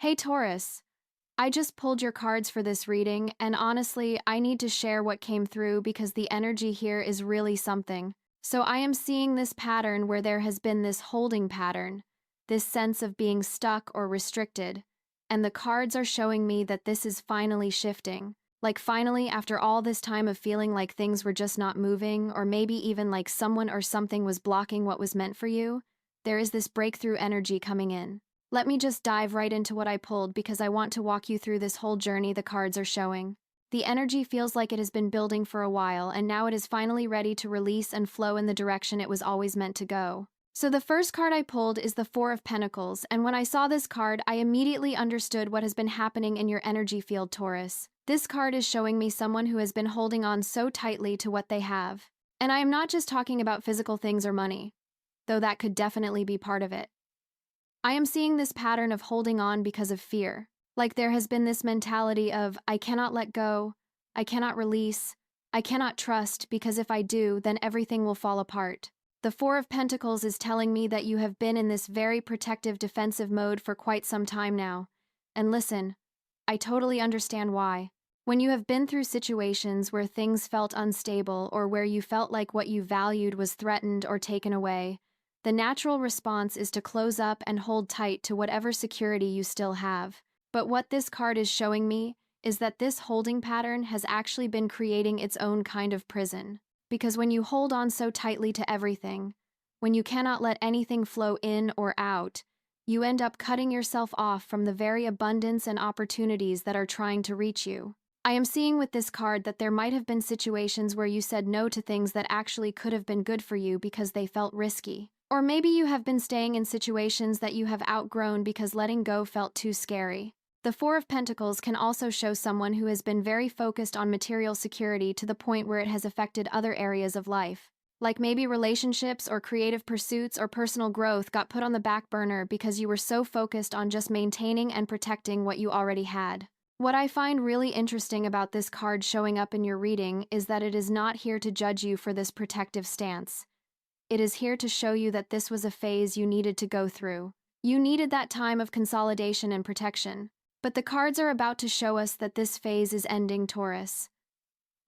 Hey Taurus, I just pulled your cards for this reading, and honestly, I need to share what came through because the energy here is really something. So I am seeing this pattern where there has been this holding pattern, this sense of being stuck or restricted, and the cards are showing me that this is finally shifting. Like finally, after all this time of feeling like things were just not moving, or maybe even like someone or something was blocking what was meant for you, there is this breakthrough energy coming in. Let me just dive right into what I pulled because I want to walk you through this whole journey the cards are showing. The energy feels like it has been building for a while, and now it is finally ready to release and flow in the direction it was always meant to go. So the first card I pulled is the Four of Pentacles, and when I saw this card, I immediately understood what has been happening in your energy field, Taurus. This card is showing me someone who has been holding on so tightly to what they have. And I am not just talking about physical things or money, though that could definitely be part of it. I am seeing this pattern of holding on because of fear. Like there has been this mentality of, I cannot let go, I cannot release, I cannot trust because if I do, then everything will fall apart. The Four of Pentacles is telling me that you have been in this very protective defensive mode for quite some time now. And listen, I totally understand why. When you have been through situations where things felt unstable or where you felt like what you valued was threatened or taken away, the natural response is to close up and hold tight to whatever security you still have. But what this card is showing me is that this holding pattern has actually been creating its own kind of prison. Because when you hold on so tightly to everything, when you cannot let anything flow in or out, you end up cutting yourself off from the very abundance and opportunities that are trying to reach you. I am seeing with this card that there might have been situations where you said no to things that actually could have been good for you because they felt risky. Or maybe you have been staying in situations that you have outgrown because letting go felt too scary. The Four of Pentacles can also show someone who has been very focused on material security to the point where it has affected other areas of life. Like maybe relationships or creative pursuits or personal growth got put on the back burner because you were so focused on just maintaining and protecting what you already had. What I find really interesting about this card showing up in your reading is that it is not here to judge you for this protective stance. It is here to show you that this was a phase you needed to go through. You needed that time of consolidation and protection. But the cards are about to show us that this phase is ending, Taurus.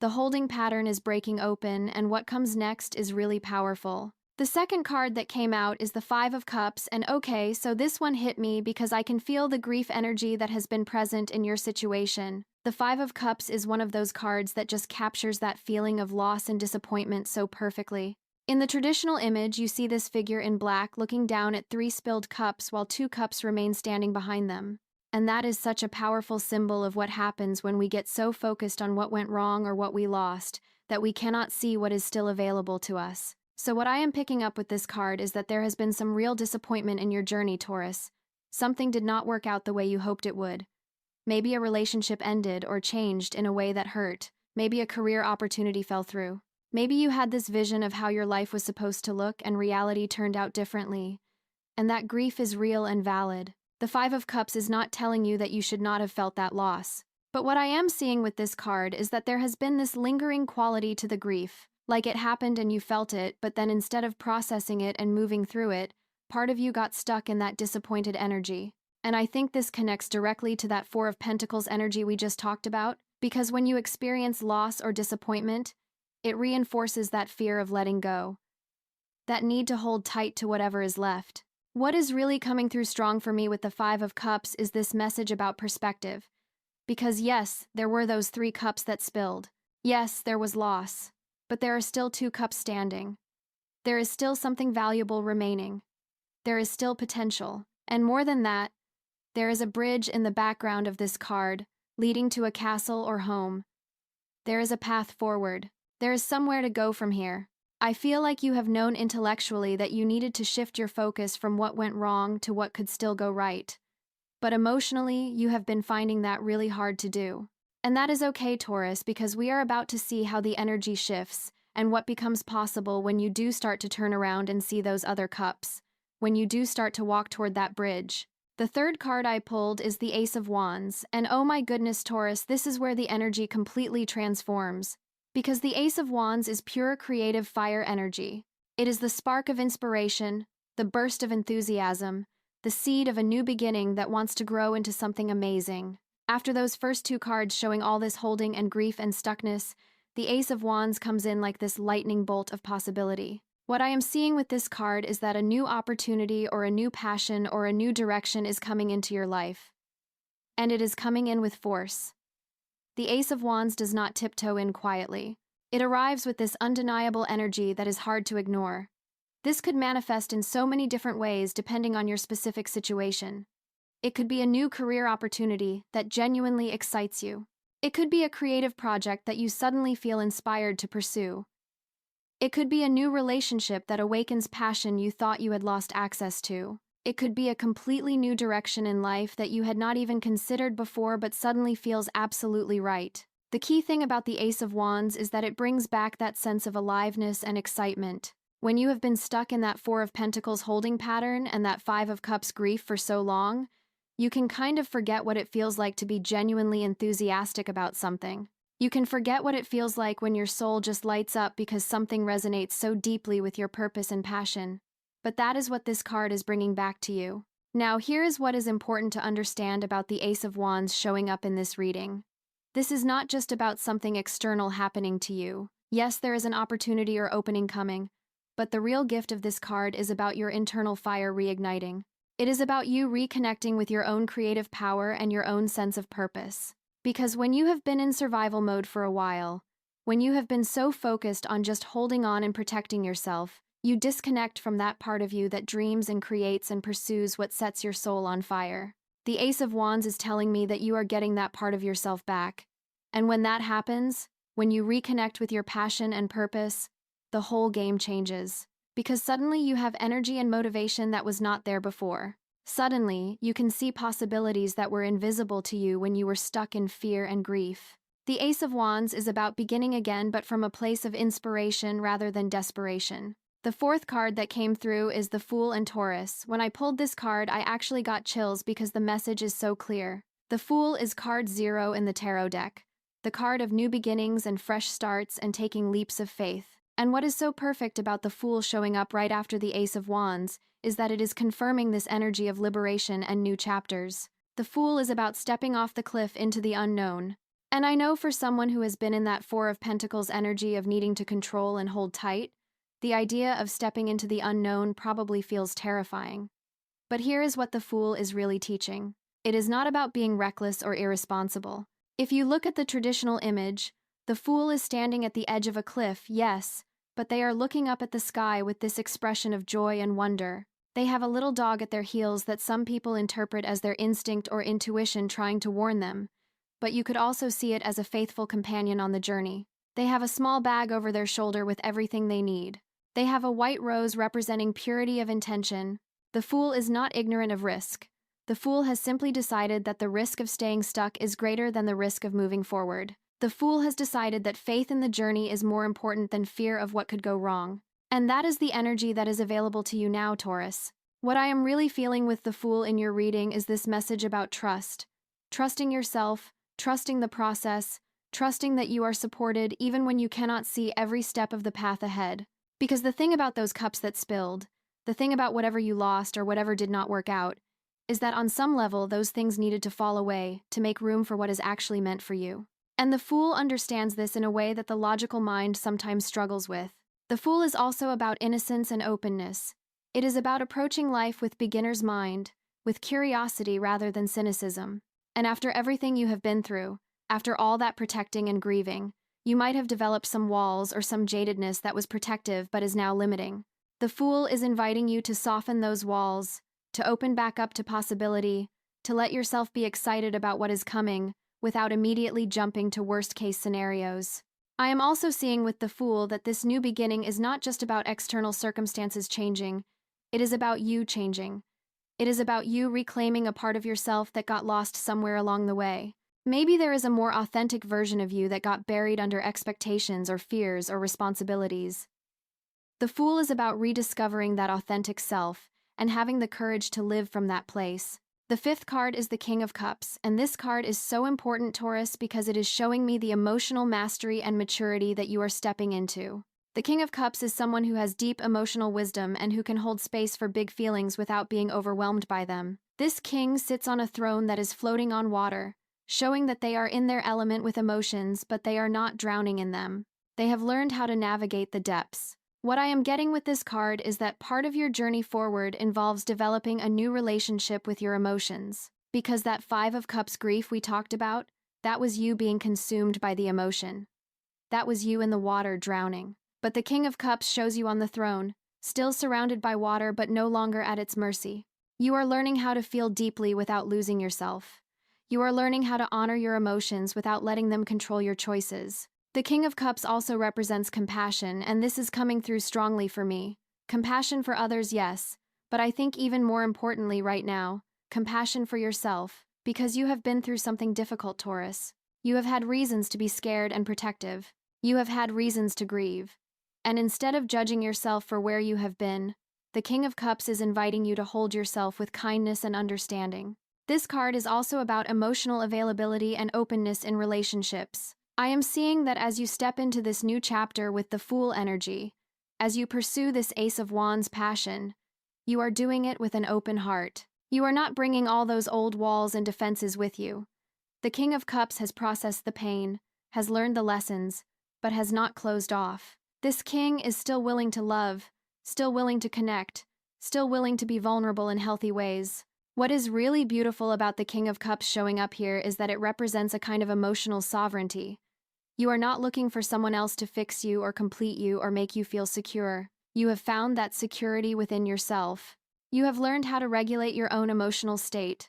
The holding pattern is breaking open, and what comes next is really powerful. The second card that came out is the Five of Cups, and okay, so this one hit me because I can feel the grief energy that has been present in your situation. The Five of Cups is one of those cards that just captures that feeling of loss and disappointment so perfectly. In the traditional image, you see this figure in black looking down at three spilled cups while two cups remain standing behind them. And that is such a powerful symbol of what happens when we get so focused on what went wrong or what we lost that we cannot see what is still available to us. So what I am picking up with this card is that there has been some real disappointment in your journey, Taurus. Something did not work out the way you hoped it would. Maybe a relationship ended or changed in a way that hurt. Maybe a career opportunity fell through. Maybe you had this vision of how your life was supposed to look and reality turned out differently. And that grief is real and valid. The Five of Cups is not telling you that you should not have felt that loss. But what I am seeing with this card is that there has been this lingering quality to the grief. Like it happened and you felt it, but then instead of processing it and moving through it, part of you got stuck in that disappointed energy. And I think this connects directly to that Four of Pentacles energy we just talked about, because when you experience loss or disappointment, it reinforces that fear of letting go, that need to hold tight to whatever is left. What is really coming through strong for me with the Five of Cups is this message about perspective. Because yes, there were those three cups that spilled. Yes, there was loss. But there are still two cups standing. There is still something valuable remaining. There is still potential. And more than that, there is a bridge in the background of this card, leading to a castle or home. There is a path forward. There is somewhere to go from here. I feel like you have known intellectually that you needed to shift your focus from what went wrong to what could still go right. But emotionally, you have been finding that really hard to do. And that is okay, Taurus, because we are about to see how the energy shifts and what becomes possible when you do start to turn around and see those other cups, when you do start to walk toward that bridge. The third card I pulled is the Ace of Wands, and oh my goodness, Taurus, this is where the energy completely transforms. Because the Ace of Wands is pure creative fire energy. It is the spark of inspiration, the burst of enthusiasm, the seed of a new beginning that wants to grow into something amazing. After those first two cards showing all this holding and grief and stuckness, the Ace of Wands comes in like this lightning bolt of possibility. What I am seeing with this card is that a new opportunity or a new passion or a new direction is coming into your life. And it is coming in with force. The Ace of Wands does not tiptoe in quietly. It arrives with this undeniable energy that is hard to ignore. This could manifest in so many different ways depending on your specific situation. It could be a new career opportunity that genuinely excites you. It could be a creative project that you suddenly feel inspired to pursue. It could be a new relationship that awakens passion you thought you had lost access to. It could be a completely new direction in life that you had not even considered before but suddenly feels absolutely right. The key thing about the Ace of Wands is that it brings back that sense of aliveness and excitement. When you have been stuck in that Four of Pentacles holding pattern and that Five of Cups grief for so long, you can kind of forget what it feels like to be genuinely enthusiastic about something. You can forget what it feels like when your soul just lights up because something resonates so deeply with your purpose and passion. But that is what this card is bringing back to you. Now, here is what is important to understand about the Ace of Wands showing up in this reading. This is not just about something external happening to you. Yes, there is an opportunity or opening coming, but the real gift of this card is about your internal fire reigniting. It is about you reconnecting with your own creative power and your own sense of purpose. Because when you have been in survival mode for a while, when you have been so focused on just holding on and protecting yourself, you disconnect from that part of you that dreams and creates and pursues what sets your soul on fire. The Ace of Wands is telling me that you are getting that part of yourself back. And when that happens, when you reconnect with your passion and purpose, the whole game changes. Because suddenly you have energy and motivation that was not there before. Suddenly, you can see possibilities that were invisible to you when you were stuck in fear and grief. The Ace of Wands is about beginning again, but from a place of inspiration rather than desperation. The fourth card that came through is the Fool and Taurus. When I pulled this card, I actually got chills because the message is so clear. The Fool is card 0 in the tarot deck, the card of new beginnings and fresh starts and taking leaps of faith. And what is so perfect about the Fool showing up right after the Ace of Wands is that it is confirming this energy of liberation and new chapters. The Fool is about stepping off the cliff into the unknown. And I know for someone who has been in that Four of Pentacles energy of needing to control and hold tight, the idea of stepping into the unknown probably feels terrifying. But here is what the Fool is really teaching. It is not about being reckless or irresponsible. If you look at the traditional image, the Fool is standing at the edge of a cliff, yes, but they are looking up at the sky with this expression of joy and wonder. They have a little dog at their heels that some people interpret as their instinct or intuition trying to warn them, but you could also see it as a faithful companion on the journey. They have a small bag over their shoulder with everything they need. They have a white rose representing purity of intention. The Fool is not ignorant of risk. The Fool has simply decided that the risk of staying stuck is greater than the risk of moving forward. The Fool has decided that faith in the journey is more important than fear of what could go wrong. And that is the energy that is available to you now, Taurus. What I am really feeling with the Fool in your reading is this message about trust. Trusting yourself, trusting the process, trusting that you are supported even when you cannot see every step of the path ahead. Because the thing about those cups that spilled, the thing about whatever you lost or whatever did not work out, is that on some level those things needed to fall away to make room for what is actually meant for you. And the Fool understands this in a way that the logical mind sometimes struggles with. The Fool is also about innocence and openness. It is about approaching life with beginner's mind, with curiosity rather than cynicism. And after everything you have been through, after all that protecting and grieving, you might have developed some walls or some jadedness that was protective but is now limiting. The Fool is inviting you to soften those walls, to open back up to possibility, to let yourself be excited about what is coming, without immediately jumping to worst-case scenarios. I am also seeing with the Fool that this new beginning is not just about external circumstances changing, it is about you changing. It is about you reclaiming a part of yourself that got lost somewhere along the way. Maybe there is a more authentic version of you that got buried under expectations or fears or responsibilities. The Fool is about rediscovering that authentic self and having the courage to live from that place. The fifth card is the King of Cups, and this card is so important, Taurus, because it is showing me the emotional mastery and maturity that you are stepping into. The King of Cups is someone who has deep emotional wisdom and who can hold space for big feelings without being overwhelmed by them. This king sits on a throne that is floating on water, showing that they are in their element with emotions, but they are not drowning in them. They have learned how to navigate the depths. What I am getting with this card is that part of your journey forward involves developing a new relationship with your emotions. Because that Five of Cups grief we talked about, that was you being consumed by the emotion. That was you in the water drowning. But the King of Cups shows you on the throne, still surrounded by water but no longer at its mercy. You are learning how to feel deeply without losing yourself. You are learning how to honor your emotions without letting them control your choices. The King of Cups also represents compassion, and this is coming through strongly for me. Compassion for others, yes, but I think even more importantly right now, compassion for yourself, because you have been through something difficult, Taurus. You have had reasons to be scared and protective. You have had reasons to grieve. And instead of judging yourself for where you have been, the King of Cups is inviting you to hold yourself with kindness and understanding. This card is also about emotional availability and openness in relationships. I am seeing that as you step into this new chapter with the Fool energy, as you pursue this Ace of Wands passion, you are doing it with an open heart. You are not bringing all those old walls and defenses with you. The King of Cups has processed the pain, has learned the lessons, but has not closed off. This king is still willing to love, still willing to connect, still willing to be vulnerable in healthy ways. What is really beautiful about the King of Cups showing up here is that it represents a kind of emotional sovereignty. You are not looking for someone else to fix you or complete you or make you feel secure. You have found that security within yourself. You have learned how to regulate your own emotional state.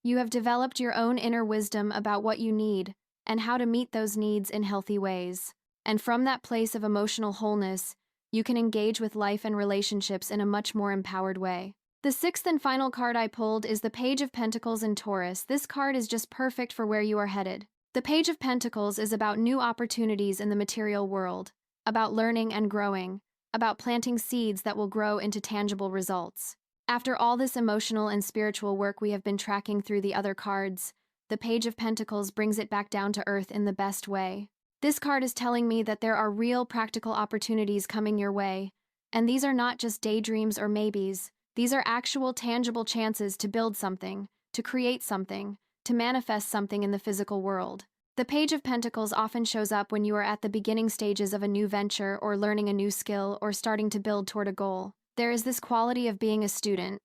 You have developed your own inner wisdom about what you need and how to meet those needs in healthy ways. And from that place of emotional wholeness, you can engage with life and relationships in a much more empowered way. The sixth and final card I pulled is the Page of Pentacles in Taurus. This card is just perfect for where you are headed. The Page of Pentacles is about new opportunities in the material world, about learning and growing, about planting seeds that will grow into tangible results. After all this emotional and spiritual work we have been tracking through the other cards, the Page of Pentacles brings it back down to earth in the best way. This card is telling me that there are real practical opportunities coming your way, and these are not just daydreams or maybes. These are actual tangible chances to build something, to create something, to manifest something in the physical world. The Page of Pentacles often shows up when you are at the beginning stages of a new venture or learning a new skill or starting to build toward a goal. There is this quality of being a student,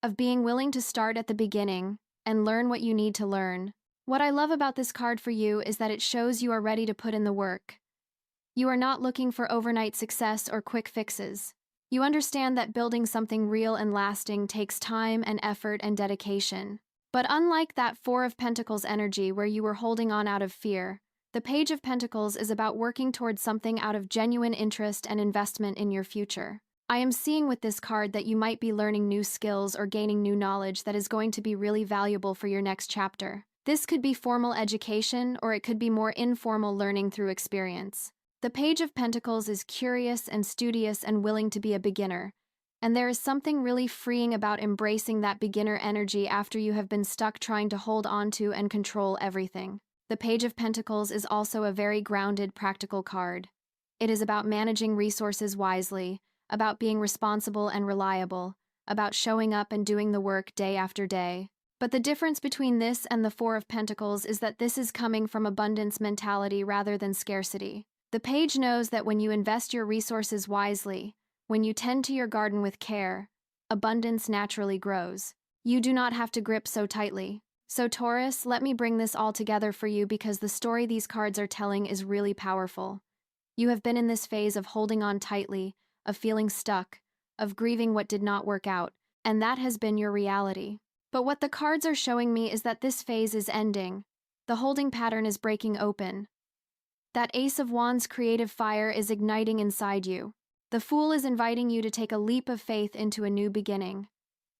of being willing to start at the beginning and learn what you need to learn. What I love about this card for you is that it shows you are ready to put in the work. You are not looking for overnight success or quick fixes. You understand that building something real and lasting takes time and effort and dedication. But unlike that Four of Pentacles energy where you were holding on out of fear, the Page of Pentacles is about working towards something out of genuine interest and investment in your future. I am seeing with this card that you might be learning new skills or gaining new knowledge that is going to be really valuable for your next chapter. This could be formal education, or it could be more informal learning through experience. The Page of Pentacles is curious and studious and willing to be a beginner, and there is something really freeing about embracing that beginner energy after you have been stuck trying to hold on to and control everything. The Page of Pentacles is also a very grounded, practical card. It is about managing resources wisely, about being responsible and reliable, about showing up and doing the work day after day. But the difference between this and the Four of Pentacles is that this is coming from abundance mentality rather than scarcity. The Page knows that when you invest your resources wisely, when you tend to your garden with care, abundance naturally grows. You do not have to grip so tightly. So Taurus, let me bring this all together for you because the story these cards are telling is really powerful. You have been in this phase of holding on tightly, of feeling stuck, of grieving what did not work out, and that has been your reality. But what the cards are showing me is that this phase is ending. The holding pattern is breaking open. That Ace of Wands creative fire is igniting inside you. The Fool is inviting you to take a leap of faith into a new beginning.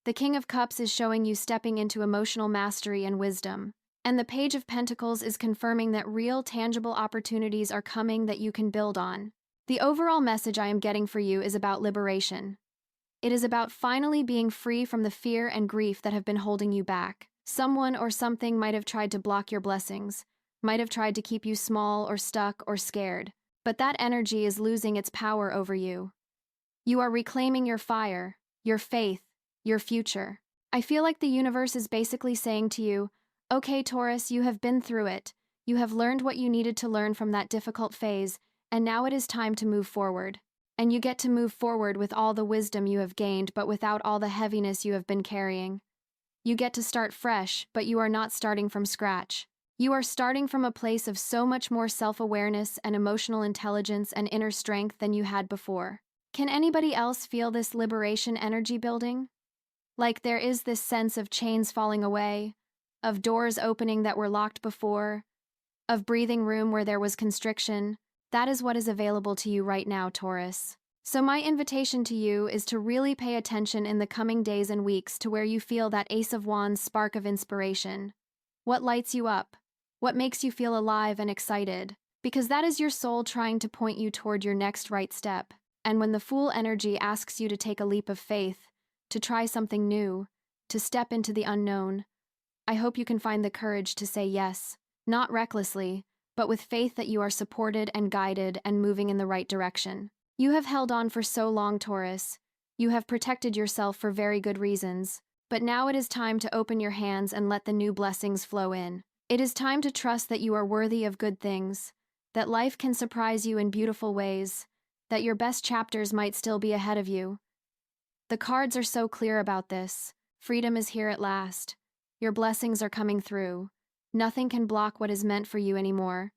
The King of Cups is showing you stepping into emotional mastery and wisdom. And the Page of Pentacles is confirming that real, tangible opportunities are coming that you can build on. The overall message I am getting for you is about liberation. It is about finally being free from the fear and grief that have been holding you back. Someone or something might have tried to block your blessings, might have tried to keep you small or stuck or scared. but that energy is losing its power over you. You are reclaiming your fire, your faith, your future. I feel like the universe is basically saying to you, okay, Taurus, you have been through it. You have learned what you needed to learn from that difficult phase, and now it is time to move forward. And you get to move forward with all the wisdom you have gained, but without all the heaviness you have been carrying. You get to start fresh, but you are not starting from scratch. You are starting from a place of so much more self-awareness and emotional intelligence and inner strength than you had before. Can anybody else feel this liberation energy building? Like there is this sense of chains falling away, of doors opening that were locked before, of breathing room where there was constriction. That is what is available to you right now, Taurus. So my invitation to you is to really pay attention in the coming days and weeks to where you feel that Ace of Wands spark of inspiration. What lights you up? What makes you feel alive and excited? Because that is your soul trying to point you toward your next right step. And when the Fool energy asks you to take a leap of faith, to try something new, to step into the unknown, I hope you can find the courage to say yes, not recklessly, but with faith that you are supported and guided and moving in the right direction. You have held on for so long, Taurus. You have protected yourself for very good reasons, but now it is time to open your hands and let the new blessings flow in. It is time to trust that you are worthy of good things, that life can surprise you in beautiful ways, that your best chapters might still be ahead of you. The cards are so clear about this. Freedom is here at last. Your blessings are coming through. Nothing can block what is meant for you anymore.